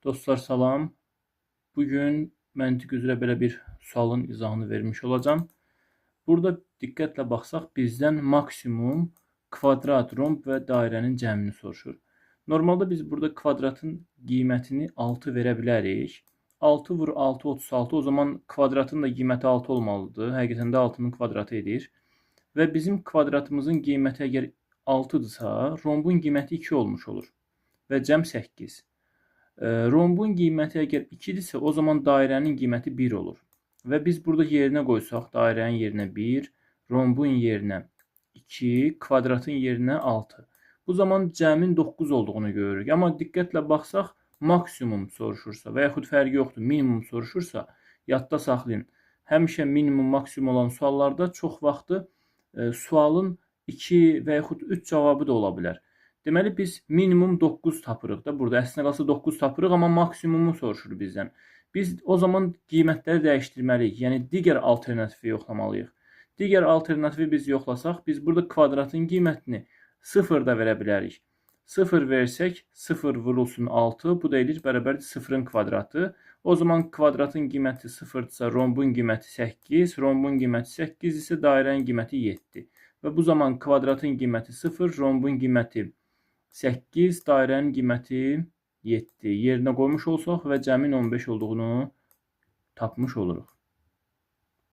Dostlar salam. Bugün məntiq üzrə belə bir sualın izahını vermiş olacağam. Burada diqqətlə baxsaq bizdən maksimum kvadrat, romb və dairənin cəmini soruşur. Normalda biz burada kvadratın qiymətini 6 verə bilərik. 6 vur 6 36, o zaman kvadratın da qiyməti 6 olmalıdır. Həqiqətən də 6-nın kvadratı edir. Və bizim kvadratımızın qiyməti əgər 6-dırsa, rombun qiyməti 2 olmuş olur və cəm 8. Rombun qiyməti əgər 2-dirsə, o zaman dairənin qiyməti 1 olur. Və biz burada yerinə qoysaq, dairənin yerinə 1, rombun yerinə 2, kvadratın yerinə 6. Bu zaman cəmin 9 olduğunu görürük. Amma diqqətlə baxsaq, maksimum soruşursa və yaxud fərqi yoxdur, minimum soruşursa, yadda saxlayın. Həmişə minimum, maksimum olan suallarda çox vaxtı sualın 2 və yaxud 3 cavabı da ola bilər. Deməli, biz minimum 9 tapırıq da burada. Əslində qalsa 9 tapırıq, amma maksimumu soruşur bizdən. Biz o zaman qiymətləri dəyişdirməliyik. Yəni, digər alternatifi yoxlamalıyıq. Digər alternatifi biz yoxlasaq, biz burada kvadratın qiymətini 0 da verə bilərik. 0 versək, 0 vurulsun 6, bu da edir bərabər 0-ın kvadratı. O zaman kvadratın qiyməti 0-dırsa, rombun qiyməti 8, rombun qiyməti 8 isə dairənin qiyməti 7. Və bu zaman kvadratın qiyməti 0, rombun qiyməti 8, dairənin qiyməti 7. Yerinə qoymuş olsaq və cəmin 15 olduğunu tapmış oluruq.